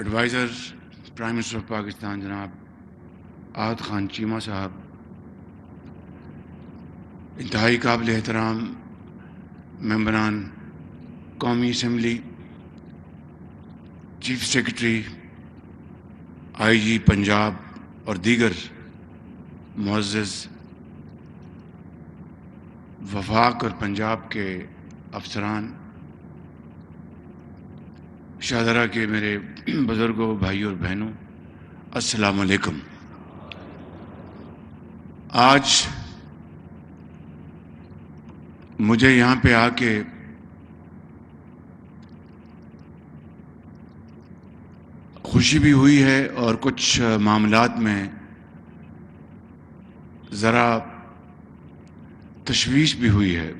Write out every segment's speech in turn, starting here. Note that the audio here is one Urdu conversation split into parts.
Advisor prime minister of Pakistan جناب آحد خان چیمہ صاحب، انتہائی قابل احترام ممبران قومی اسمبلی، چیف سیکرٹری، آئی جی پنجاب اور دیگر معزز وفاق اور پنجاب کے افسران، شاہدرہ کے میرے بزرگوں، بھائیوں اور بہنوں، السلام علیکم۔ آج مجھے یہاں پہ آ کے خوشی بھی ہوئی ہے اور کچھ معاملات میں ذرا تشویش بھی ہوئی ہے۔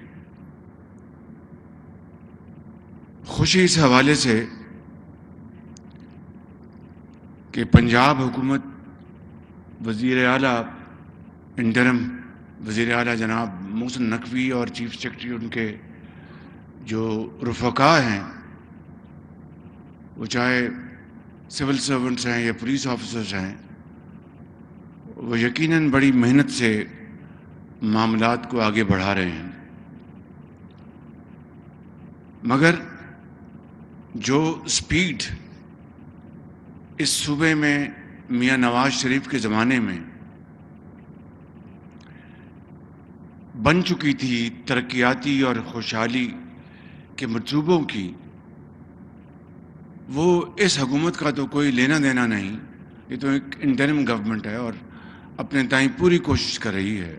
خوشی اس حوالے سے کہ پنجاب حکومت وزیر اعلیٰ انٹرم وزیر اعلیٰ جناب محسن نقوی اور چیف سیکرٹری ان کے جو رفقا ہیں، وہ چاہے سول سرونٹس ہیں یا پولیس آفیسرز ہیں، وہ یقیناً بڑی محنت سے معاملات کو آگے بڑھا رہے ہیں، مگر جو سپیڈ اس صوبے میں میاں نواز شریف کے زمانے میں بن چکی تھی ترقیاتی اور خوشحالی کے منصوبوں کی، وہ اس حکومت کا تو کوئی لینا دینا نہیں۔ یہ تو ایک انٹرم گورنمنٹ ہے اور اپنے تئیں پوری کوشش کر رہی ہے۔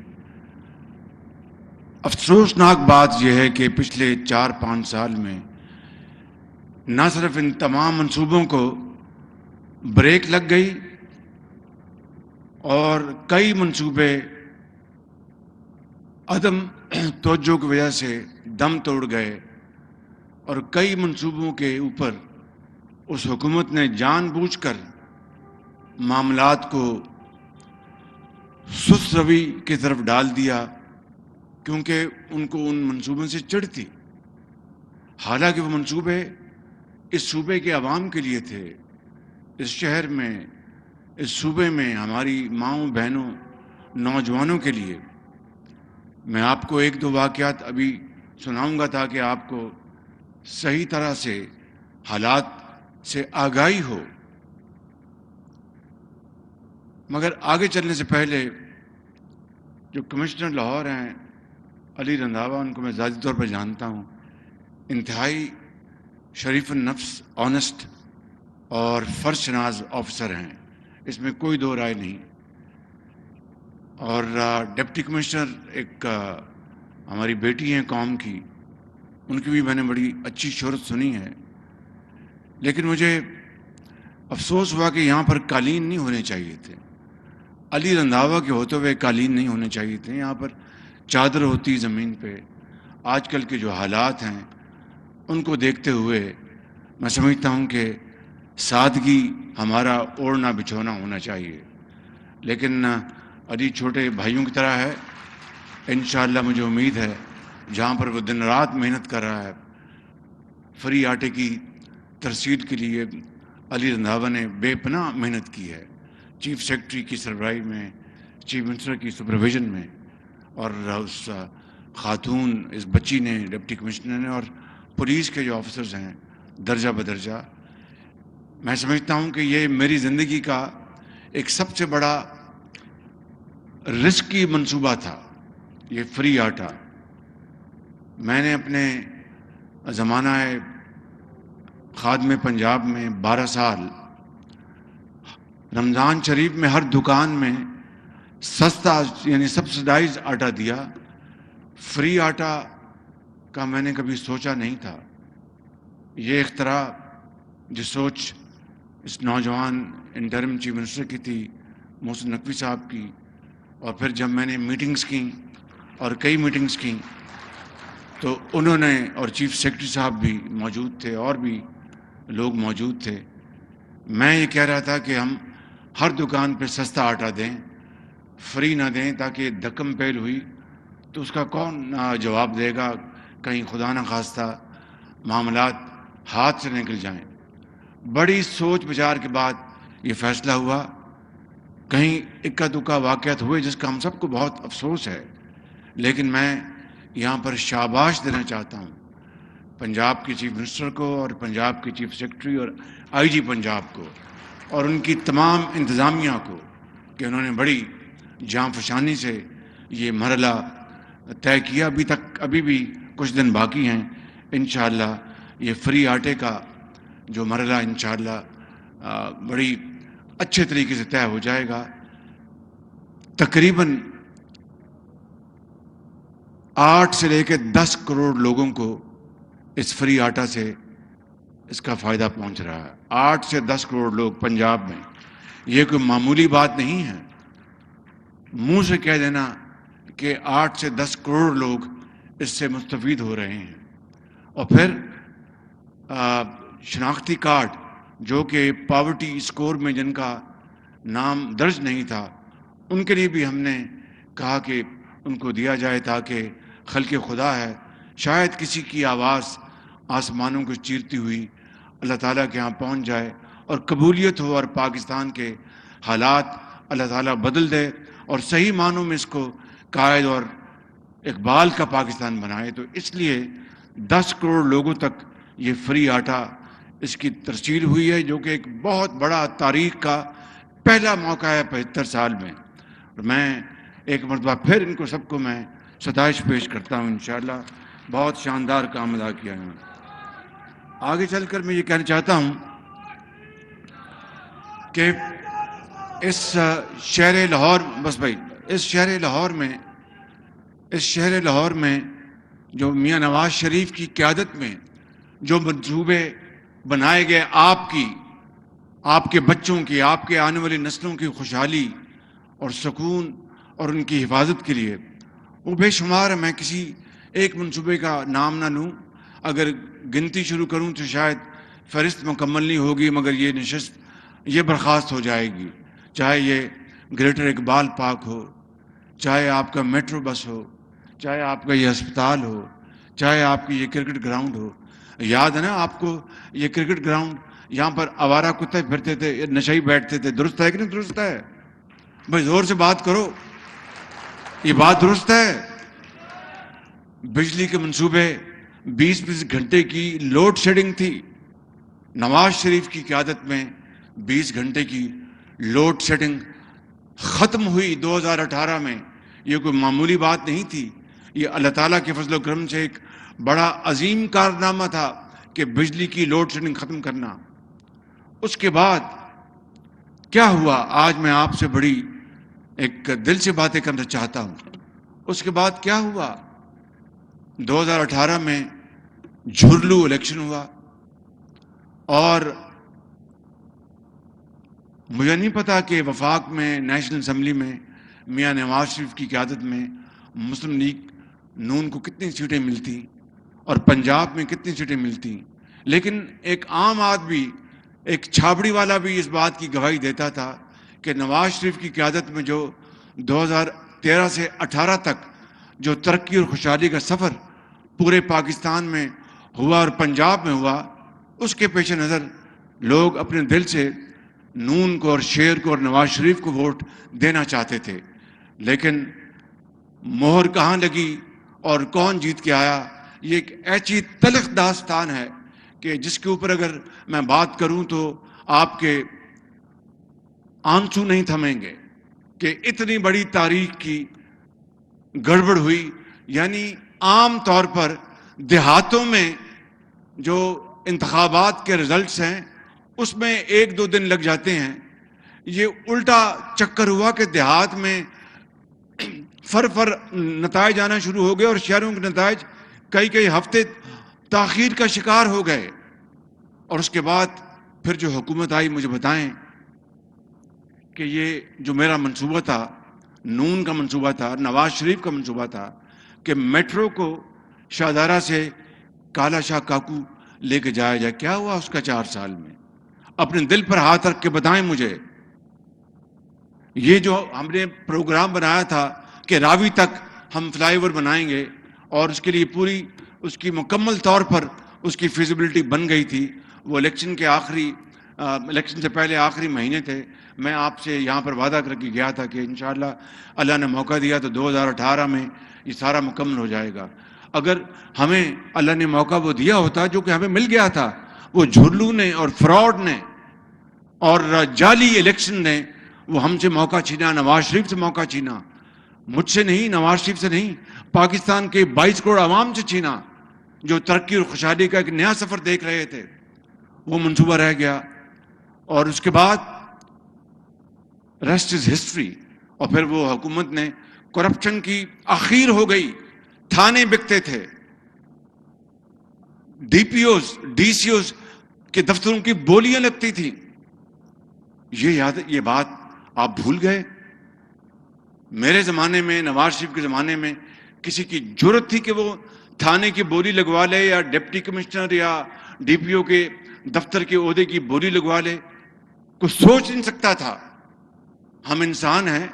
افسوسناک بات یہ ہے کہ پچھلے 4-5 سال میں نہ صرف ان تمام منصوبوں کو بریک لگ گئی اور کئی منصوبے عدم توجہ کی وجہ سے دم توڑ گئے، اور کئی منصوبوں کے اوپر اس حکومت نے جان بوجھ کر معاملات کو سست روی کی طرف ڈال دیا، کیونکہ ان کو ان منصوبوں سے چڑھ تھی، حالانکہ وہ منصوبے اس صوبے کے عوام کے لیے تھے، اس شہر میں، اس صوبے میں ہماری ماؤں بہنوں، نوجوانوں کے لیے۔ میں آپ کو 1-2 واقعات ابھی سناؤں گا تاکہ آپ کو صحیح طرح سے حالات سے آگاہی ہو۔ مگر آگے چلنے سے پہلے جو کمشنر لاہور ہیں علی رنداوا، ان کو میں ذاتی طور پر جانتا ہوں، انتہائی شریف النفس، آنسٹ اور فرض شناس آفیسر ہیں، اس میں کوئی دو رائے نہیں۔ اور ڈپٹی کمشنر ایک ہماری بیٹی ہیں قوم کی، ان کی بھی میں نے بڑی اچھی شہرت سنی ہے، لیکن مجھے افسوس ہوا کہ یہاں پر قالین نہیں ہونے چاہیے تھے، علی رنداوا کے ہوتے ہوئے قالین نہیں ہونے چاہیے تھے، یہاں پر چادر ہوتی زمین پہ۔ آج کل کے جو حالات ہیں ان کو دیکھتے ہوئے میں سمجھتا ہوں کہ سادگی ہمارا اوڑھنا بچھونا ہونا چاہیے، لیکن علی چھوٹے بھائیوں کی طرح ہے، انشاءاللہ مجھے امید ہے جہاں پر وہ دن رات محنت کر رہا ہے فری آٹے کی ترسیل کے لیے، علی رنداوا نے بے پناہ محنت کی ہے، چیف سیکرٹری کی سربراہی میں، چیف منسٹر کی سپرویژن میں، اور اس خاتون، اس بچی نے، ڈپٹی کمشنر نے، اور پولیس کے جو آفیسرز ہیں درجہ بدرجہ۔ میں سمجھتا ہوں کہ یہ میری زندگی کا ایک سب سے بڑا رسکی منصوبہ تھا، یہ فری آٹا۔ میں نے اپنے زمانہ خادم پنجاب میں 12 سال رمضان شریف میں ہر دکان میں سستا یعنی سبسڈائز آٹا دیا، فری آٹا کا میں نے کبھی سوچا نہیں تھا۔ یہ اختراع جو سوچ اس نوجوان انٹرم چیف منسٹر کی تھی، محسن نقوی صاحب کی، اور پھر جب میں نے میٹنگز کی اور کئی میٹنگز کی تو انہوں نے، اور چیف سیکرٹری صاحب بھی موجود تھے اور بھی لوگ موجود تھے، میں یہ کہہ رہا تھا کہ ہم ہر دکان پہ سستا آٹا دیں، فری نہ دیں، تاکہ دکم پیل ہوئی تو اس کا کون جواب دے گا، کہیں خدا نہ خواستہ معاملات ہاتھ سے نکل جائیں۔ بڑی سوچ بچار کے بعد یہ فیصلہ ہوا. کہیں اکا دکا واقعات ہوئے جس کا ہم سب کو بہت افسوس ہے، لیکن میں یہاں پر شاباش دینا چاہتا ہوں پنجاب کے چیف منسٹر کو اور پنجاب کے چیف سیکرٹری اور آئی جی پنجاب کو اور ان کی تمام انتظامیہ کو کہ انہوں نے بڑی جاں فشانی سے یہ مرحلہ طے کیا. ابھی بھی کچھ دن باقی ہیں. انشاءاللہ یہ فری آٹے کا جو مرحلہ انشاءاللہ بڑی اچھے طریقے سے طے ہو جائے گا. تقریباً 8 سے لے کے 10 کروڑ لوگوں کو اس فری آٹا سے اس کا فائدہ پہنچ رہا ہے. 8 سے 10 کروڑ لوگ پنجاب میں. یہ کوئی معمولی بات نہیں ہے. منہ سے کہہ دینا کہ 8 سے 10 کروڑ لوگ اس سے مستفید ہو رہے ہیں. اور پھر شناختی کارڈ جو کہ پاورٹی اسکور میں جن کا نام درج نہیں تھا ان کے لیے بھی ہم نے کہا کہ ان کو دیا جائے تاکہ خلق خدا ہے، شاید کسی کی آواز آسمانوں کو چیرتی ہوئی اللہ تعالیٰ کے ہاں پہنچ جائے اور قبولیت ہو اور پاکستان کے حالات اللہ تعالیٰ بدل دے اور صحیح معنوں میں اس کو قائد اور اقبال کا پاکستان بنائے. تو اس لیے 10 کروڑ لوگوں تک یہ فری آٹا اس کی ترسیل ہوئی ہے، جو کہ ایک بہت بڑا تاریخ کا پہلا موقع ہے 75 سال میں. اور میں ایک مرتبہ پھر ان کو سب کو میں ستائش پیش کرتا ہوں. انشاءاللہ بہت شاندار کام ادا کیا ہے. آگے چل کر میں یہ کہنا چاہتا ہوں کہ اس شہر لاہور اس شہر لاہور میں جو میاں نواز شریف کی قیادت میں جو منصوبے بنائے گئے آپ کے بچوں کی، آپ کے آنے والی نسلوں کی خوشحالی اور سکون اور ان کی حفاظت کے لیے، وہ بے شمار ہے. میں کسی ایک منصوبے کا نام نہ لوں، اگر گنتی شروع کروں تو شاید فہرست مکمل نہیں ہوگی، مگر یہ نشست یہ برخاست ہو جائے گی. چاہے یہ گریٹر اقبال پارک ہو، چاہے آپ کا میٹرو بس ہو، چاہے آپ کا یہ ہسپتال ہو، چاہے آپ کی یہ کرکٹ گراؤنڈ ہو. یاد ہے نا آپ کو یہ کرکٹ گراؤنڈ، یہاں پر آوارہ کتے پھرتے تھے، نشئی بیٹھتے تھے. درست ہے کہ نہیں درست ہے؟ بھائی زور سے بات کرو، یہ بات درست ہے؟ بجلی کے منصوبے 20 گھنٹے کی لوڈ شیڈنگ تھی. نواز شریف کی قیادت میں 20 گھنٹے کی لوڈ شیڈنگ ختم ہوئی 2018 میں. یہ کوئی معمولی بات نہیں تھی. یہ اللہ تعالیٰ کے فضل و کرم سے ایک بڑا عظیم کارنامہ تھا کہ بجلی کی لوڈ شیڈنگ ختم کرنا. اس کے بعد کیا ہوا؟ آج میں آپ سے بڑی ایک دل سے باتیں کرنا چاہتا ہوں. اس کے بعد کیا ہوا؟ 2018 میں جھرلو الیکشن ہوا اور مجھے نہیں پتا کہ وفاق میں نیشنل اسمبلی میں میاں نواز شریف کی قیادت میں مسلم لیگ نون کو کتنی سیٹیں ملتی اور پنجاب میں کتنی سیٹیں ملتی. لیکن ایک عام آدمی، ایک چھابڑی والا بھی اس بات کی گواہی دیتا تھا کہ نواز شریف کی قیادت میں جو 2013 سے 18 تک جو ترقی اور خوشحالی کا سفر پورے پاکستان میں ہوا اور پنجاب میں ہوا، اس کے پیش نظر لوگ اپنے دل سے نون کو اور شیر کو اور نواز شریف کو ووٹ دینا چاہتے تھے. لیکن مہر کہاں لگی اور کون جیت کے آیا، یہ ایک ایسی تلخ داستان ہے کہ جس کے اوپر اگر میں بات کروں تو آپ کے آنسو نہیں تھمیں گے کہ اتنی بڑی تاریخ کی گڑبڑ ہوئی. یعنی عام طور پر دیہاتوں میں جو انتخابات کے رزلٹس ہیں اس میں 1-2 دن لگ جاتے ہیں. یہ الٹا چکر ہوا کہ دیہات میں فر نتائج آنا شروع ہو گئے اور شہروں کے نتائج کئی ہفتے تاخیر کا شکار ہو گئے. اور اس کے بعد پھر جو حکومت آئی، مجھے بتائیں کہ یہ جو میرا منصوبہ تھا، نون کا منصوبہ تھا، نواز شریف کا منصوبہ تھا کہ میٹرو کو شاہدارہ سے کالا شاہ کاکو لے کے جایا جائے. کیا ہوا اس کا 4 سال میں؟ اپنے دل پر ہاتھ رکھ کے بتائیں مجھے. یہ جو ہم نے پروگرام بنایا تھا کہ راوی تک ہم فلائی اوور بنائیں گے اور اس کے لیے پوری اس کی مکمل طور پر اس کی فیزیبلٹی بن گئی تھی، وہ الیکشن کے آخری الیکشن سے پہلے آخری مہینے تھے، میں آپ سے یہاں پر وعدہ کر کے گیا تھا کہ انشاءاللہ اللہ نے موقع دیا تو 2018 میں یہ سارا مکمل ہو جائے گا۔ اگر ہمیں اللہ نے موقع وہ دیا ہوتا جو کہ ہمیں مل گیا تھا، وہ جھرلو نے اور فراڈ نے اور جعلی الیکشن نے وہ ہم سے موقع چھینا، نواز شریف سے موقع چھینا، مجھ سے نہیں، نواز شریف سے نہیں، پاکستان کے 22 کروڑ عوام سے چھینا، جو ترقی اور خوشحالی کا ایک نیا سفر دیکھ رہے تھے۔ وہ منصوبہ رہ گیا، اور اس کے بعد ریسٹ از ہسٹری۔ اور پھر وہ حکومت نے کرپشن کی اخیر ہو گئی، تھانے بکتے تھے، D P Os D C Os کے دفتروں کی بولیاں لگتی تھیں۔ یہ بات آپ بھول گئے؟ میرے زمانے میں، نواز شریف کے زمانے میں کسی کی جرت تھی کہ وہ تھانے کی بولی لگوا لے، یا ڈپٹی کمشنر یا ڈی پی او کے دفتر کے عہدے کی بولی لگوا لے؟ کوئی سوچ نہیں سکتا تھا۔ ہم انسان ہیں،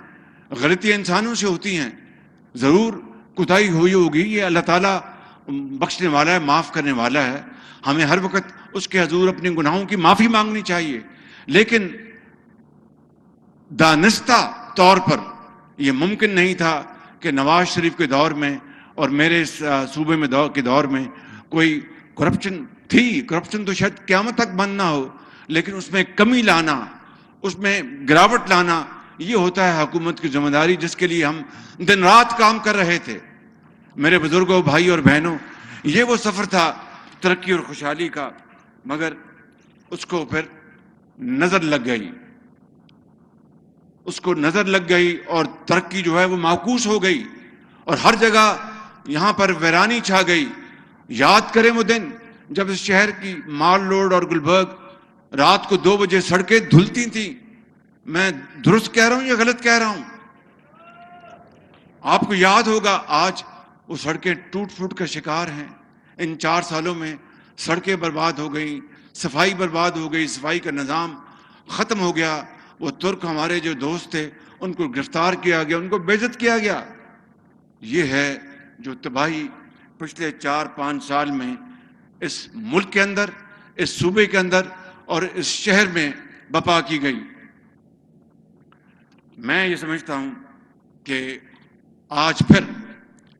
غلطیاں انسانوں سے ہوتی ہیں، ضرور کوتاہی ہوئی ہوگی، یہ اللہ تعالیٰ بخشنے والا ہے، معاف کرنے والا ہے، ہمیں ہر وقت اس کے حضور اپنے گناہوں کی معافی مانگنی چاہیے۔ لیکن دانستہ طور پر یہ ممکن نہیں تھا کہ نواز شریف کے دور میں اور میرے صوبے میں کے دور میں کوئی کرپشن تھی۔ کرپشن تو شاید قیامت تک بند نہ ہو، لیکن اس میں کمی لانا، اس میں گراوٹ لانا، یہ ہوتا ہے حکومت کی ذمہ داری، جس کے لیے ہم دن رات کام کر رہے تھے۔ میرے بزرگوں، بھائی اور بہنوں، یہ وہ سفر تھا ترقی اور خوشحالی کا، مگر اس کو پھر نظر لگ گئی، اس کو نظر لگ گئی، اور ترقی جو ہے وہ معکوس ہو گئی، اور ہر جگہ یہاں پر ویرانی چھا گئی۔ یاد کریں وہ دن جب اس شہر کی مال روڈ اور گلبرگ رات کو 2 بجے سڑکیں دھلتی تھیں۔ میں درست کہہ رہا ہوں یا غلط کہہ رہا ہوں؟ آپ کو یاد ہوگا، آج وہ سڑکیں ٹوٹ پھوٹ کا شکار ہیں۔ ان 4 سالوں میں سڑکیں برباد ہو گئیں، صفائی برباد ہو گئی، صفائی کا نظام ختم ہو گیا۔ وہ ترک ہمارے جو دوست تھے ان کو گرفتار کیا گیا، ان کو بے عزت کیا گیا۔ یہ ہے جو تباہی پچھلے 4-5 سال میں اس ملک کے اندر، اس صوبے کے اندر اور اس شہر میں برپا کی گئی۔ میں یہ سمجھتا ہوں کہ آج پھر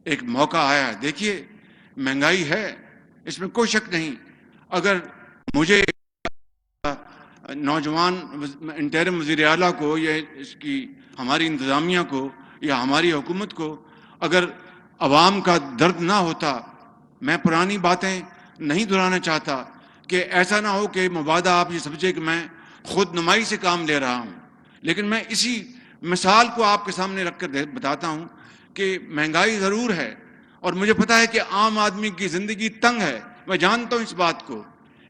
ایک موقع آیا ہے۔ دیکھیے، مہنگائی ہے، اس میں کوئی شک نہیں۔ اگر مجھے نوجوان انٹرم وزیر اعلیٰ کو، یا اس کی ہماری انتظامیہ کو، یا ہماری حکومت کو اگر عوام کا درد نہ ہوتا، میں پرانی باتیں نہیں دہرانا چاہتا کہ ایسا نہ ہو کہ مبادہ آپ یہ سمجھے کہ میں خود نمائی سے کام لے رہا ہوں، لیکن میں اسی مثال کو آپ کے سامنے رکھ کر بتاتا ہوں کہ مہنگائی ضرور ہے، اور مجھے پتا ہے کہ عام آدمی کی زندگی تنگ ہے، میں جانتا ہوں اس بات کو۔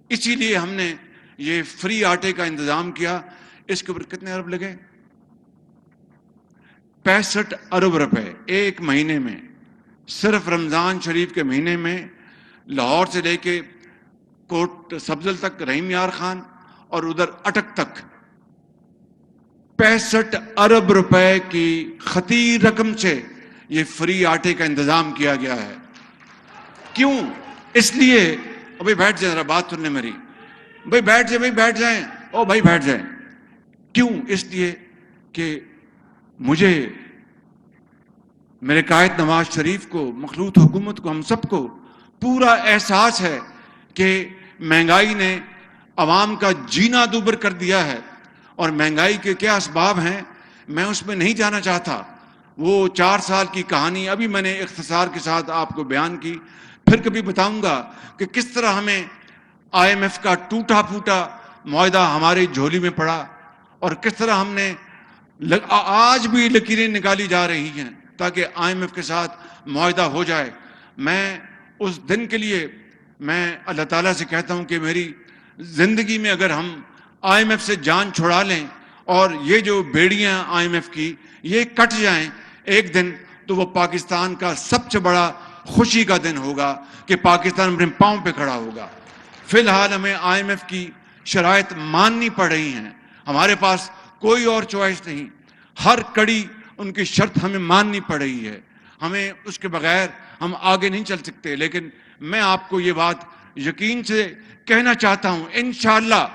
اسی لیے ہم نے یہ فری آٹے کا انتظام کیا۔ اس کے اوپر کتنے ارب لگے؟ 65 ارب روپے ایک مہینے میں، صرف رمضان شریف کے مہینے میں لاہور سے لے کے کوٹ سبزل تک، رحیم یار خان اور ادھر اٹک تک 65 ارب روپے کی خطیر رقم سے یہ فری آٹے کا انتظام کیا گیا ہے۔ کیوں؟ اس لیے، ابھی بیٹھ جائیں، ذرا بات سننے میری، بھائی بیٹھ جائیں، بھائی بیٹھ جائیں، او بھائی بیٹھ جائیں۔ کیوں؟ اس لیے کہ مجھے، میرے قائد نواز شریف کو، مخلوط حکومت کو، ہم سب کو پورا احساس ہے کہ مہنگائی نے عوام کا جینا دوبر کر دیا ہے، اور مہنگائی کے کیا اسباب ہیں میں اس میں نہیں جانا چاہتا۔ وہ 4 سال کی کہانی ابھی میں نے اختصار کے ساتھ آپ کو بیان کی، پھر کبھی بتاؤں گا کہ کس طرح ہمیں IMF کا ٹوٹا پھوٹا معاہدہ ہماری جھولی میں پڑا، اور کس طرح ہم نے آج بھی لکیریں نکالی جا رہی ہیں تاکہ IMF کے ساتھ معاہدہ ہو جائے۔ میں اس دن کے لیے میں اللہ تعالیٰ سے کہتا ہوں کہ میری زندگی میں اگر ہم IMF سے جان چھڑا لیں اور یہ جو بیڑیاں IMF کی یہ کٹ جائیں ایک دن، تو وہ پاکستان کا سب سے بڑا خوشی کا دن ہوگا کہ پاکستان اپنے پاؤں پہ کھڑا ہوگا۔ فی الحال ہمیں IMF کی شرائط ماننی پڑ رہی ہیں، ہمارے پاس کوئی اور چوائس نہیں، ہر کڑی ان کی شرط ہمیں ماننی پڑ رہی ہے، ہمیں اس کے بغیر ہم آگے نہیں چل سکتے۔ لیکن میں آپ کو یہ بات یقین سے کہنا چاہتا ہوں، انشاءاللہ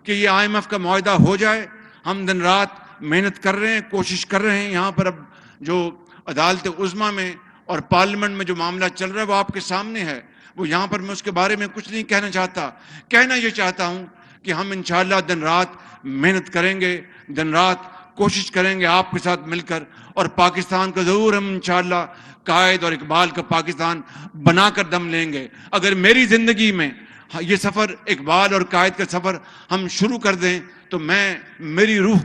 کہ یہ IMF کا معاہدہ ہو جائے. ہم دن رات محنت کر رہے ہیں, کوشش کر رہے ہیں. یہاں پر اب جو عدالت عظمیٰ میں اور پارلیمنٹ میں جو معاملہ چل رہا ہے وہ آپ کے سامنے ہے. وہ یہاں پر میں اس کے بارے میں کچھ نہیں کہنا چاہتا. کہنا یہ چاہتا ہوں کہ ہم انشاءاللہ دن رات محنت کریں گے, دن رات کوشش کریں گے آپ کے ساتھ مل کر, اور پاکستان کا ضرور ہم انشاءاللہ قائد اور اقبال کا پاکستان بنا کر دم لیں گے. اگر میری زندگی میں یہ سفر, اقبال اور قائد کا سفر ہم شروع کر دیں تو میری روح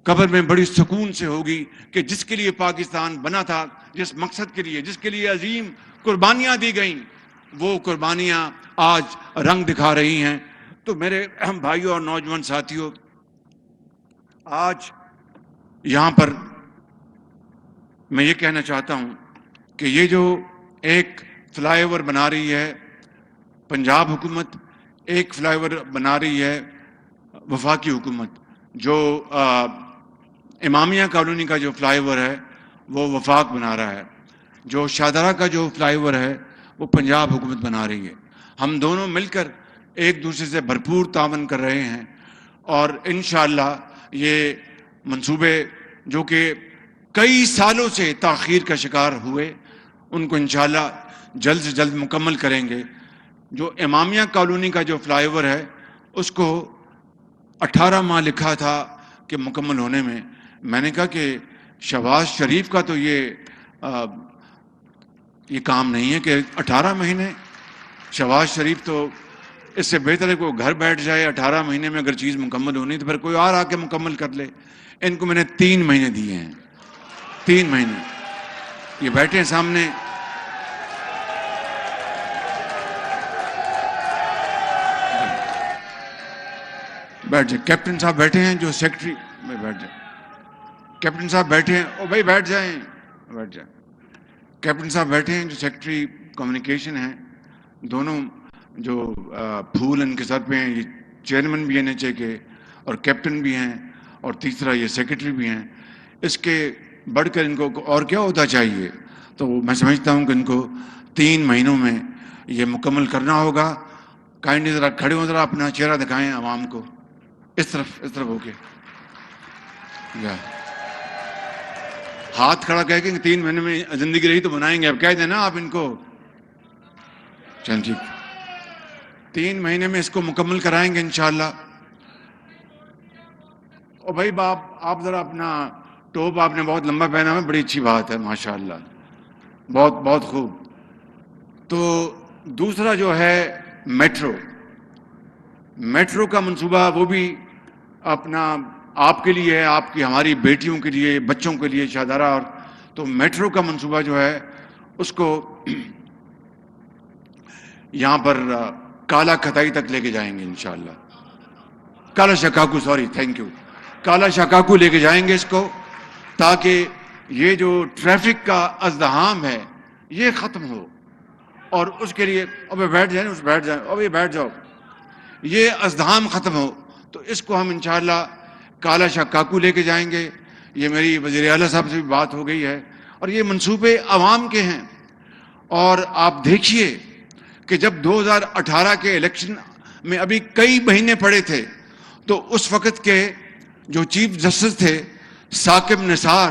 قبر میں بڑی سکون سے ہوگی کہ جس کے لیے پاکستان بنا تھا, جس مقصد کے لیے, جس کے لیے عظیم قربانیاں دی گئیں, وہ قربانیاں آج رنگ دکھا رہی ہیں. تو میرے بھائیوں اور نوجوان ساتھیوں, آج یہاں پر میں یہ کہنا چاہتا ہوں کہ یہ جو ایک فلائی اوور بنا رہی ہے پنجاب حکومت, ایک فلائی اوور بنا رہی ہے وفاقی حکومت. جو امامیہ کالونی کا جو فلائی اوور ہے وہ وفاق بنا رہا ہے, جو شاہدرہ کا جو فلائی اوور ہے وہ پنجاب حکومت بنا رہی ہے. ہم دونوں مل کر ایک دوسرے سے بھرپور تعاون کر رہے ہیں, اور انشاءاللہ یہ منصوبے جو کہ کئی سالوں سے تاخیر کا شکار ہوئے, ان کو انشاءاللہ جلد سے جلد مکمل کریں گے. جو امامیہ کالونی کا جو فلائی اوور ہے اس کو 18 ماہ لکھا تھا کہ مکمل ہونے میں. میں نے کہا کہ شہباز شریف کا تو یہ کام نہیں ہے کہ 18 مہینے. شہباز شریف تو اس سے بہتر ہے کوئی گھر بیٹھ جائے, 18 مہینے میں اگر چیز مکمل ہونی تو پھر کوئی اور آ کے مکمل کر لے. ان کو میں نے 3 مہینے دیے ہیں, 3 مہینے. یہ بیٹھے ہیں سامنے, بیٹھ جائیں. کیپٹن صاحب بیٹھے ہیں جو سیکرٹری میں, بیٹھ جائیں. کیپٹن صاحب بیٹھے ہیں, او بھائی بیٹھ جائیں, بیٹھ جائیں. کیپٹن صاحب بیٹھے ہیں جو سیکرٹری کمیونیکیشن ہیں. دونوں جو پھول ان کے سر پہ ہیں, یہ چیئرمین بھی ہیں NHA کے, اور کیپٹن بھی ہیں, اور تیسرا یہ سیکرٹری بھی ہیں. اس کے بڑھ کر ان کو اور کیا ہوتا چاہیے. تو میں سمجھتا ہوں کہ ان کو 3 مہینوں میں یہ مکمل کرنا ہوگا. کائنڈلی ذرا کھڑے ہو, ذرا اپنا چہرہ دکھائیں عوام کو. اس طرف ہو کے ہاتھ کھڑا کہہ کے 3 مہینے میں زندگی رہی تو بنائیں گے. اب کہہ دیں نا آپ ان کو. چل ٹھیک, 3 مہینے میں اس کو مکمل کرائیں گے انشاءاللہ. اور بھائی باپ, آپ ذرا اپنا ٹوپ آپ نے بہت لمبا پہنا ہے, بڑی اچھی بات ہے, ماشاءاللہ, بہت بہت خوب. تو دوسرا جو ہے میٹرو کا منصوبہ, وہ بھی اپنا آپ کے لیے ہے, آپ کی ہماری بیٹیوں کے لیے, بچوں کے لیے, شاہدرہ. اور تو میٹرو کا منصوبہ جو ہے اس کو یہاں پر کالا کھتائی تک لے کے جائیں گے انشاءاللہ. کالا شکاکو, سوری, تھینک یو, کالا شکاکو لے کے جائیں گے اس کو, تاکہ یہ جو ٹریفک کا ازدحام ہے یہ ختم ہو. اور اس کے لیے ابھی بیٹھ جائیں, بیٹھ جائیں, ابھی بیٹھ جاؤ, یہ ازدحام ختم ہو. تو اس کو ہم انشاءاللہ کالا شکاکو لے کے جائیں گے. یہ میری وزیر اعلیٰ صاحب سے بھی بات ہو گئی ہے, اور یہ منصوبے عوام کے ہیں. اور آپ دیکھیے کہ جب 2018 کے الیکشن میں ابھی کئی مہینے پڑے تھے, تو اس وقت کے جو چیف جسٹس تھے ثاقب نثار,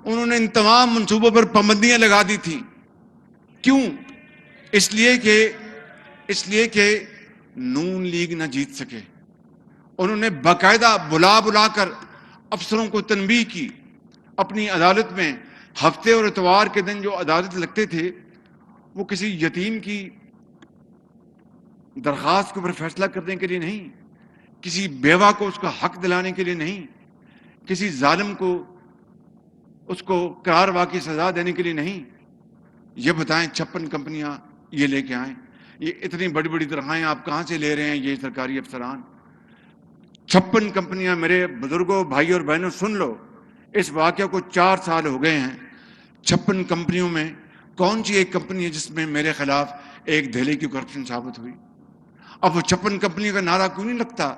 انہوں نے ان تمام منصوبوں پر پابندیاں لگا دی تھیں. کیوں؟ اس لیے کہ نون لیگ نہ جیت سکے. انہوں نے باقاعدہ بلا کر افسروں کو تنبیہ کی. اپنی عدالت میں ہفتے اور اتوار کے دن جو عدالت لگتے تھے وہ کسی یتیم کی درخواست کے اوپر فیصلہ کرنے کے لیے نہیں, کسی بیوہ کو اس کا حق دلانے کے لیے نہیں, کسی ظالم کو اس کو قرار واقعی سزا دینے کے لیے نہیں. یہ بتائیں 56 کمپنیاں یہ لے کے آئیں, یہ اتنی بڑی بڑی تنخواہیں آپ کہاں سے لے رہے ہیں یہ سرکاری افسران؟ 56 کمپنیاں. میرے بزرگوں, بھائی اور بہنوں, سن لو, اس واقعہ کو 4 سال ہو گئے ہیں. 56 کمپنیوں میں کون سی ایک کمپنی ہے جس میں میرے خلاف ایک دہلی کی کرپشن ثابت ہوئی؟ اب وہ 56 کمپنیوں کا نعرہ کیوں نہیں لگتا؟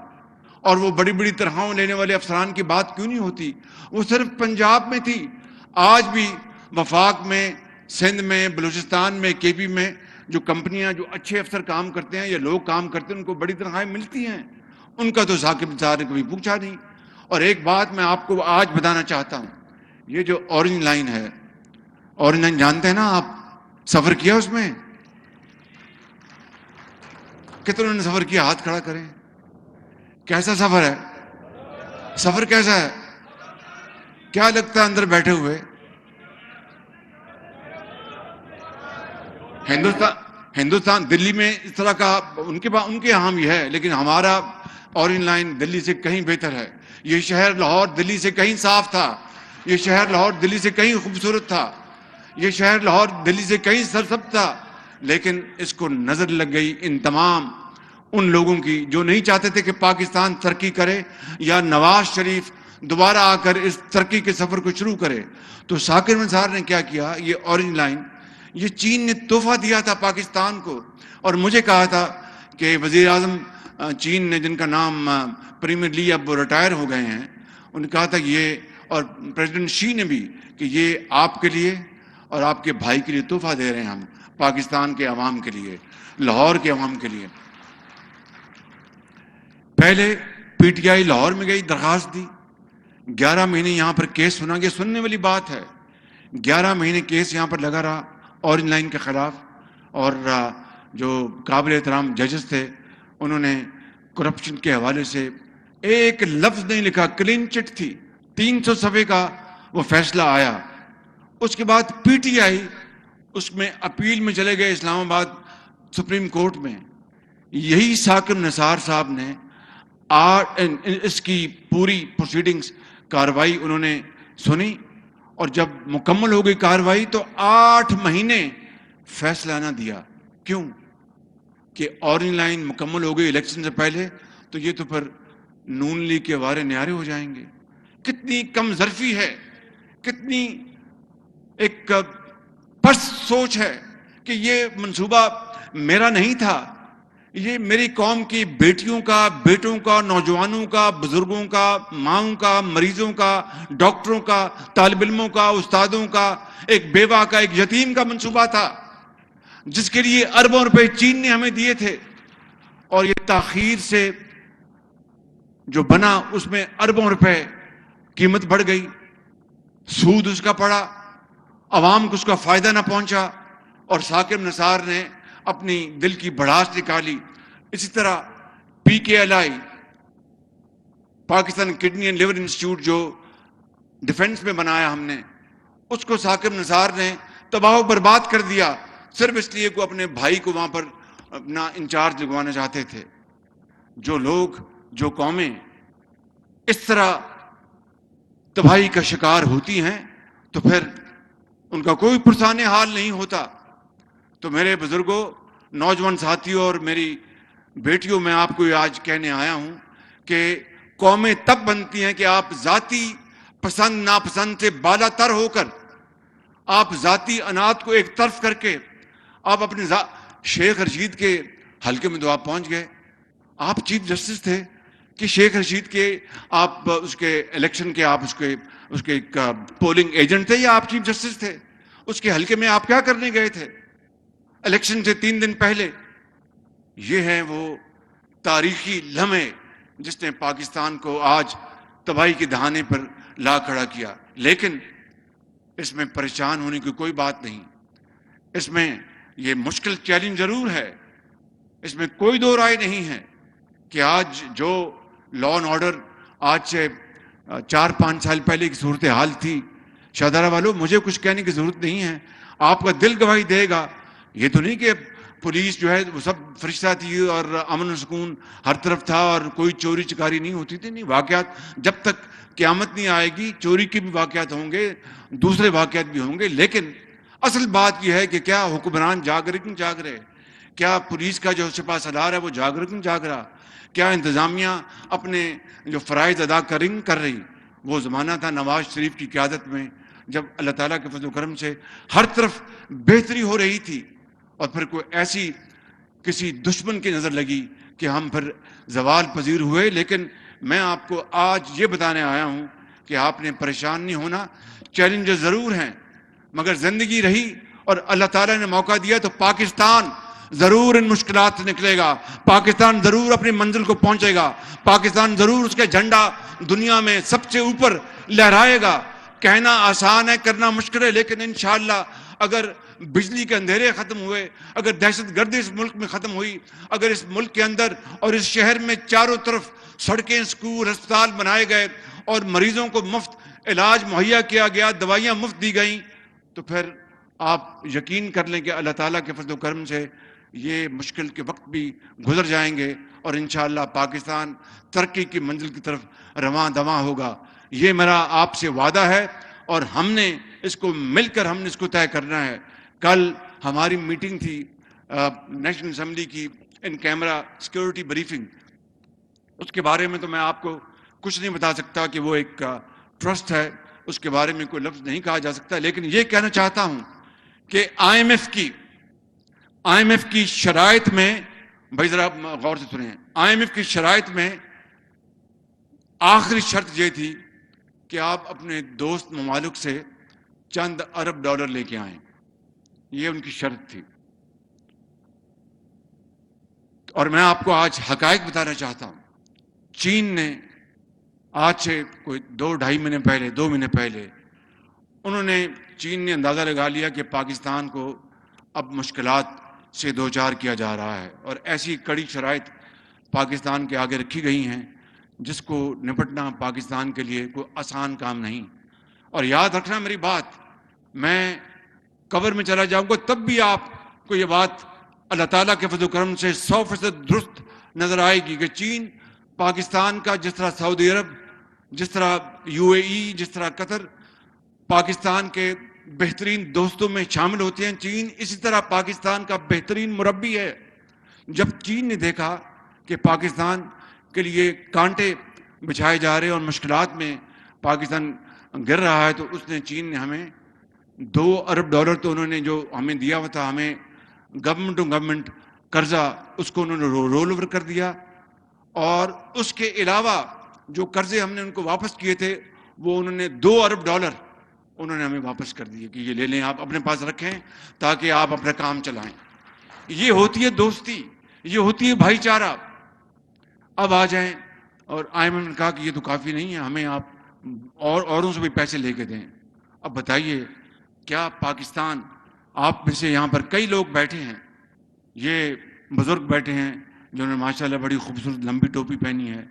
اور وہ بڑی بڑی تنخواہیں لینے والے افسران کی بات کیوں نہیں ہوتی؟ وہ صرف پنجاب میں تھی. آج بھی وفاق میں, سندھ میں, بلوچستان میں, KP میں جو کمپنیاں, جو اچھے افسر کام کرتے ہیں یا لوگ کام کرتے ہیں, ان کو بڑی تنخواہیں ملتی ہیں. ان کا تو ثاقب نثار نے کبھی پوچھا نہیں. اور ایک بات میں آپ کو آج بتانا چاہتا ہوں, یہ جو اورنج لائن ہے, اورنج لائن جانتے ہیں نا آپ, سفر کیا اس میں؟ کتنوں نے سفر کیا؟ ہاتھ کھڑا کریں. کیسا سفر ہے؟ سفر کیسا ہے؟ کیا لگتا ہے اندر بیٹھے ہوئے؟ ہندوستان دلی میں اس طرح کا ان کے یہاں بھی ہے, لیکن ہمارا اورنج لائن دلی سے کہیں بہتر ہے. یہ شہر لاہور دلی سے کہیں صاف تھا, یہ شہر لاہور دلی سے کہیں خوبصورت تھا, یہ شہر لاہور دلی سے کہیں سرسبز تھا, لیکن اس کو نظر لگ گئی ان تمام ان لوگوں کی جو نہیں چاہتے تھے کہ پاکستان ترقی کرے یا نواز شریف دوبارہ آ کر اس ترقی کے سفر کو شروع کرے. تو ثاقب نثار نے کیا کیا, یہ اورنج لائن یہ چین نے تحفہ دیا تھا پاکستان کو, اور مجھے کہا تھا کہ وزیر اعظم چین نے, جن کا نام پریمیر لی اب وہ ریٹائر ہو گئے ہیں, انہوں نے کہا تھا یہ, اور پریزیڈنٹ شی نے بھی, کہ یہ آپ کے لیے اور آپ کے بھائی کے لیے تحفہ دے رہے ہیں ہم, پاکستان کے عوام کے لیے, لاہور کے عوام کے لیے. پہلے پی ٹی آئی لاہور میں گئی, درخواست دی, 11 مہینے یہاں پر کیس سنا. یہ سننے والی بات ہے, 11 مہینے کیس یہاں پر لگا رہا اورنج لائن کے خلاف, اور جو قابل احترام ججز تھے انہوں نے کرپشن کے حوالے سے ایک لفظ نہیں لکھا, کلین چٹ تھی, 300 صفحے کا وہ فیصلہ آیا. اس کے بعد پی ٹی آئی اس میں اپیل میں چلے گئے اسلام آباد سپریم کورٹ میں. یہی ثاقب نثار صاحب نے اس کی پوری پروسیڈنگز کاروائی انہوں نے سنی, اور جب مکمل ہو گئی کاروائی تو 8 مہینے فیصلہ نہ دیا. کیوں؟ کہ اورنج لائن مکمل ہو گئی الیکشن سے پہلے, تو یہ تو پھر نون لیگ کے وارے نیارے ہو جائیں گے. کتنی کم ظرفی ہے, کتنی ایک پست سوچ ہے کہ یہ منصوبہ میرا نہیں تھا, یہ میری قوم کی بیٹیوں کا, بیٹوں کا, نوجوانوں کا, بزرگوں کا, ماؤں کا, مریضوں کا, ڈاکٹروں کا, طالب علموں کا, استادوں کا, ایک بیوہ کا, ایک یتیم کا منصوبہ تھا, جس کے لیے اربوں روپے چین نے ہمیں دیے تھے. اور یہ تاخیر سے جو بنا اس میں اربوں روپے قیمت بڑھ گئی, سود اس کا پڑا, عوام کو اس کا فائدہ نہ پہنچا, اور ثاقب نثار نے اپنی دل کی بڑھاس نکالی. اسی طرح P K L I, Pakistan kidney and liver institute, جو ڈیفنس میں بنایا ہم نے, اس کو ثاقب نثار نے تباہ و برباد کر دیا, صرف اس لیے کہ اپنے بھائی کو وہاں پر اپنا انچارج لگوانا چاہتے تھے. جو لوگ, جو قومیں اس طرح تباہی کا شکار ہوتی ہیں تو پھر ان کا کوئی پرسان حال نہیں ہوتا. تو میرے بزرگوں, نوجوان ساتھیوں اور میری بیٹیوں, میں آپ کو آج کہنے آیا ہوں کہ قومیں تب بنتی ہیں کہ آپ ذاتی پسند ناپسند سے بالا تر ہو کر, آپ ذاتی انات کو ایک طرف کر کے, آپ اپنے شیخ رشید کے حلقے میں تو آپ پہنچ گئے. آپ چیف جسٹس تھے کہ شیخ رشید کے آپ اس کے الیکشن کے آپ اس کے پولنگ ایجنٹ تھے, یا آپ چیف جسٹس تھے؟ اس کے حلقے میں آپ کیا کرنے گئے تھے الیکشن سے 3 دن پہلے؟ یہ ہیں وہ تاریخی لمحے جس نے پاکستان کو آج تباہی کے دہانے پر لا کھڑا کیا. لیکن اس میں پریشان ہونے کی کوئی بات نہیں. اس میں یہ مشکل چیلنج ضرور ہے, اس میں کوئی دو رائے نہیں ہے کہ آج جو لا اینڈ آرڈر آج سے 4-5 سال پہلے کی صورتحال تھی, شہدارہ والوں مجھے کچھ کہنے کی ضرورت نہیں ہے, آپ کا دل گواہی دے گا. یہ تو نہیں کہ پولیس جو ہے وہ سب فرشتہ تھی اور امن و سکون ہر طرف تھا اور کوئی چوری چکاری نہیں ہوتی تھی. نہیں, واقعات جب تک قیامت نہیں آئے گی چوری کے بھی واقعات ہوں گے, دوسرے واقعات بھی ہوں گے. لیکن اصل بات یہ ہے کہ کیا حکمران جاگ رہے کہ نہیں جاگ رہے, کیا پولیس کا جو سپہ سالار ہے وہ جاگ رہا کہ نہیں جاگ رہا, کیا انتظامیہ اپنے جو فرائض ادا کر رہی. وہ زمانہ تھا نواز شریف کی قیادت میں جب اللہ تعالیٰ کے فضل و کرم سے ہر طرف بہتری ہو رہی تھی, اور پھر کوئی ایسی کسی دشمن کی نظر لگی کہ ہم پھر زوال پذیر ہوئے. لیکن میں آپ کو آج یہ بتانے آیا ہوں کہ آپ نے پریشان نہیں ہونا. چیلنجز ضرور ہیں, مگر زندگی رہی اور اللہ تعالیٰ نے موقع دیا تو پاکستان ضرور ان مشکلات سے نکلے گا، پاکستان ضرور اپنی منزل کو پہنچے گا، پاکستان ضرور اس کا جھنڈا دنیا میں سب سے اوپر لہرائے گا۔ کہنا آسان ہے، کرنا مشکل ہے، لیکن انشاءاللہ اگر بجلی کے اندھیرے ختم ہوئے، اگر دہشت گردی اس ملک میں ختم ہوئی، اگر اس ملک کے اندر اور اس شہر میں چاروں طرف سڑکیں، اسکول، ہسپتال بنائے گئے اور مریضوں کو مفت علاج مہیا کیا گیا، دوائیاں مفت دی گئیں، تو پھر آپ یقین کر لیں کہ اللہ تعالیٰ کے فضل و کرم سے یہ مشکل کے وقت بھی گزر جائیں گے اور انشاءاللہ پاکستان ترقی کی منزل کی طرف رواں دواں ہوگا۔ یہ میرا آپ سے وعدہ ہے اور ہم نے اس کو مل کر ہم نے اس کو طے کرنا ہے۔ کل ہماری میٹنگ تھی نیشنل اسمبلی کی ان کیمرہ سیکورٹی بریفنگ، اس کے بارے میں تو میں آپ کو کچھ نہیں بتا سکتا کہ وہ ایک ٹرسٹ ہے، اس کے بارے میں کوئی لفظ نہیں کہا جا سکتا، لیکن یہ کہنا چاہتا ہوں کہ آئی ایم ایف کی شرائط میں، بھائی ذرا غور سے سنیں، آئی ایم ایف کی شرائط میں آخری شرط یہ تھی کہ آپ اپنے دوست ممالک سے چند ارب ڈالر لے کے آئیں، یہ ان کی شرط تھی۔ اور میں آپ کو آج حقائق بتانا چاہتا ہوں، چین نے آج سے کوئی 2-2.5 مہینے پہلے چین نے اندازہ لگا لیا کہ پاکستان کو اب مشکلات سے دوچار کیا جا رہا ہے اور ایسی کڑی شرائط پاکستان کے آگے رکھی گئی ہیں جس کو نپٹنا پاکستان کے لیے کوئی آسان کام نہیں۔ اور یاد رکھنا میری بات، میں قبر میں چلا جاؤں گا تب بھی آپ کو یہ بات اللہ تعالیٰ کے فضل و کرم سے 100% درست نظر آئے گی کہ چین پاکستان کا، جس طرح سعودی عرب، جس طرح UAE، جس طرح قطر پاکستان کے بہترین دوستوں میں شامل ہوتے ہیں، چین اسی طرح پاکستان کا بہترین مربی ہے۔ جب چین نے دیکھا کہ پاکستان کے لیے کانٹے بچھائے جا رہے اور مشکلات میں پاکستان گر رہا ہے، تو اس نے چین نے ہمیں 2 ارب ڈالر تو انہوں نے جو ہمیں دیا ہوا تھا، ہمیں گورنمنٹ ٹو گورنمنٹ قرضہ، اس کو انہوں نے رول اوور کر دیا، اور اس کے علاوہ جو قرضے ہم نے ان کو واپس کیے تھے وہ انہوں نے 2 ارب ڈالر انہوں نے ہمیں واپس کر دیے کہ یہ لے لیں، آپ اپنے پاس رکھیں تاکہ آپ اپنا کام چلائیں۔ یہ ہوتی ہے دوستی، یہ ہوتی ہے بھائی چارہ۔ اب آ جائیں، اور آئی ایم ایف نے کہا کہ یہ تو کافی نہیں ہے، ہمیں آپ اوروں سے بھی پیسے لے کے دیں۔ اب بتائیے، کیا پاکستان، آپ میں سے یہاں پر کئی لوگ بیٹھے ہیں، یہ بزرگ بیٹھے ہیں جنہوں نے ماشاءاللہ بڑی خوبصورت لمبی ٹوپی پہنی ہے،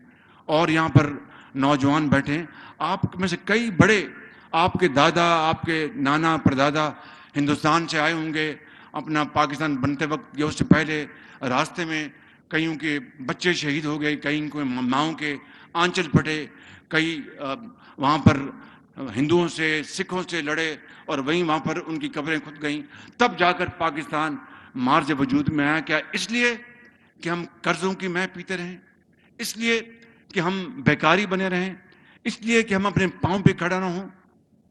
اور یہاں پر نوجوان بیٹھے ہیں، آپ میں سے کئی بڑے، آپ کے دادا، آپ کے نانا پردادا ہندوستان سے آئے ہوں گے، اپنا پاکستان بنتے وقت یا اس سے پہلے راستے میں کئیوں کے بچے شہید ہو گئے، کئی کو ماؤں کے آنچل پھٹے، کئی وہاں پر ہندوؤں سے سکھوں سے لڑے اور وہیں وہاں پر ان کی قبریں کھد گئیں، تب جا کر پاکستان مارج وجود میں آیا۔ کیا اس لیے کہ ہم قرضوں کی مے پیتے رہیں؟ اس لیے کہ ہم بیکاری بنے رہیں؟ اس لیے کہ ہم اپنے پاؤں پہ کھڑا نہ ہوں؟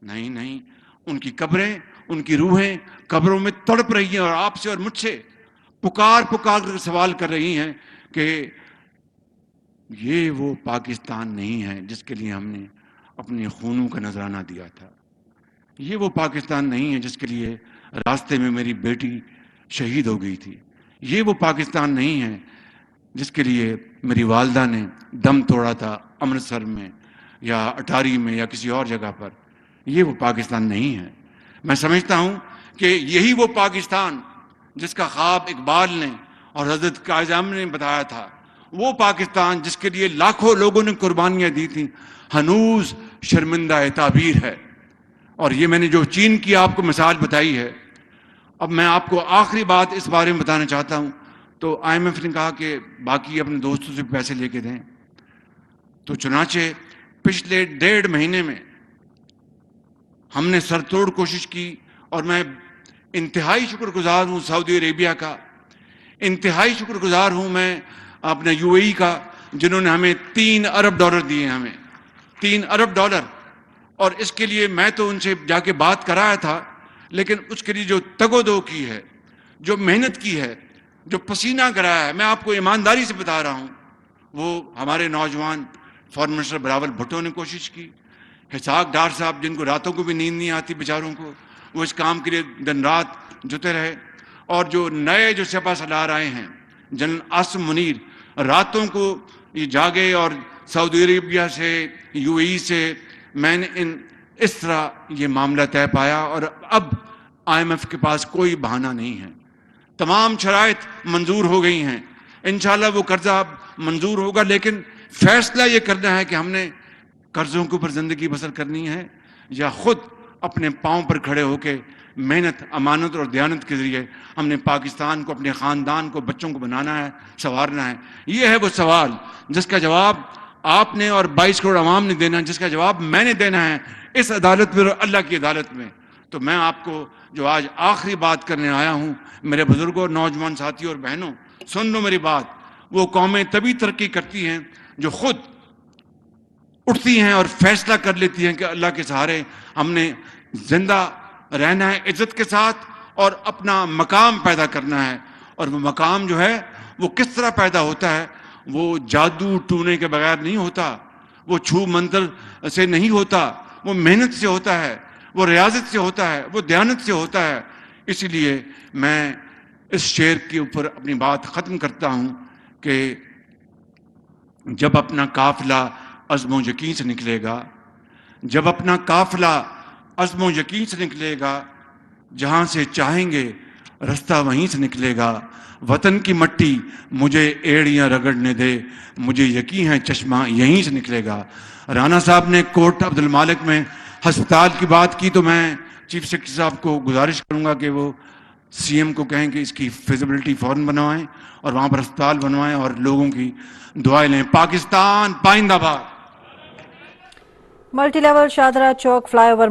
نہیں، ان کی قبریں، ان کی روحیں قبروں میں تڑپ رہی ہیں اور آپ سے اور مجھ سے پکار کر سوال کر رہی ہیں کہ یہ وہ پاکستان نہیں ہے جس کے لیے ہم نے اپنے خونوں کا نذرانہ دیا تھا، یہ وہ پاکستان نہیں ہے جس کے لیے راستے میں میری بیٹی شہید ہو گئی تھی، یہ وہ پاکستان نہیں ہے جس کے لیے میری والدہ نے دم توڑا تھا امرتسر میں یا اٹاری میں یا کسی اور جگہ پر، یہ وہ پاکستان نہیں ہے۔ میں سمجھتا ہوں کہ یہی وہ پاکستان جس کا خواب اقبال نے اور حضرت قائد اعظم نے بتایا تھا، وہ پاکستان جس کے لیے لاکھوں لوگوں نے قربانیاں دی تھیں، ہنوز شرمندہ تعبیر ہے۔ اور یہ میں نے جو چین کی آپ کو مثال بتائی ہے، اب میں آپ کو آخری بات اس بارے میں بتانا چاہتا ہوں۔ تو آئی ایم ایف نے کہا کہ باقی اپنے دوستوں سے پیسے لے کے دیں، تو چنانچہ پچھلے 1.5 مہینے میں ہم نے سر توڑ کوشش کی، اور میں انتہائی شکر گزار ہوں سعودی عربیہ کا، انتہائی شکر گزار ہوں میں اپنے UAE کا، جنہوں نے ہمیں 3 ارب ڈالر دیے ہیں، ہمیں 3 ارب ڈالر۔ اور اس کے لیے میں تو ان سے جا کے بات کرایا تھا، لیکن اس کے لیے جو تگ و دو کی ہے، جو محنت کی ہے، جو پسینہ کرایا ہے، میں آپ کو ایمانداری سے بتا رہا ہوں، وہ ہمارے نوجوان فارن منسٹر بلاول بھٹو نے کوشش کی، اسحاق ڈار صاحب جن کو راتوں کو بھی نیند نہیں آتی بیچاروں کو، وہ اس کام کے لیے دن رات جتے رہے، اور جو نئے جو سپہ سالار آئے ہیں جنرل عاصم منیر, راتوں کو یہ جاگے اور سعودی عربیہ سے, یو اے ای سے میں نے اس طرح یہ معاملہ طے پایا, اور اب آئی ایم ایف کے پاس کوئی بہانہ نہیں ہے. تمام شرائط منظور ہو گئی ہیں, انشاءاللہ وہ قرضہ اب منظور ہوگا, لیکن فیصلہ یہ کرنا ہے کہ ہم نے قرضوں کے اوپر زندگی بسر کرنی ہے یا خود اپنے پاؤں پر کھڑے ہو کے محنت, امانت اور دیانت کے ذریعے ہم نے پاکستان کو, اپنے خاندان کو, بچوں کو بنانا ہے, سنوارنا ہے. یہ ہے وہ سوال جس کا جواب آپ نے اور 22 کروڑ عوام نے دینا ہے, جس کا جواب میں نے دینا ہے اس عدالت میں اور اللہ کی عدالت میں. تو میں آپ کو جو آج آخری بات کرنے آیا ہوں, میرے بزرگوں, نوجوان ساتھیوں اور بہنوں, سن لو میری بات. وہ قومیں تبھی ترقی کرتی ہیں جو خود اٹھتی ہیں اور فیصلہ کر لیتی ہیں کہ اللہ کے سہارے ہم نے زندہ رہنا ہے عزت کے ساتھ اور اپنا مقام پیدا کرنا ہے. اور وہ مقام جو ہے وہ کس طرح پیدا ہوتا ہے؟ وہ جادو ٹونے کے بغیر نہیں ہوتا, وہ چھو منتر سے نہیں ہوتا, وہ محنت سے ہوتا ہے, وہ ریاضت سے ہوتا ہے, وہ دیانت سے ہوتا ہے. اسی لیے میں اس شعر کے اوپر اپنی بات ختم کرتا ہوں کہ جب اپنا قافلہ عزم و یقین سے نکلے گا, جب اپنا قافلہ عزم و یقین سے نکلے گا, جہاں سے چاہیں گے رستہ وہیں سے نکلے گا. وطن کی مٹی مجھے ایڑیاں رگڑنے دے, مجھے یقین ہے چشمہ یہیں سے نکلے گا. رانا صاحب نے کوٹ عبد المالک میں ہسپتال کی بات کی, تو میں چیف سیکرٹری صاحب کو گزارش کروں گا کہ وہ سی ایم کو کہیں کہ اس کی فیزیبلٹی فوراً بنوائیں اور وہاں پر ہسپتال بنوائیں اور لوگوں کی دعائیں لیں. پاکستان پائندہ باد. ملٹی لیول شاہدرہ چوک فلائی اوور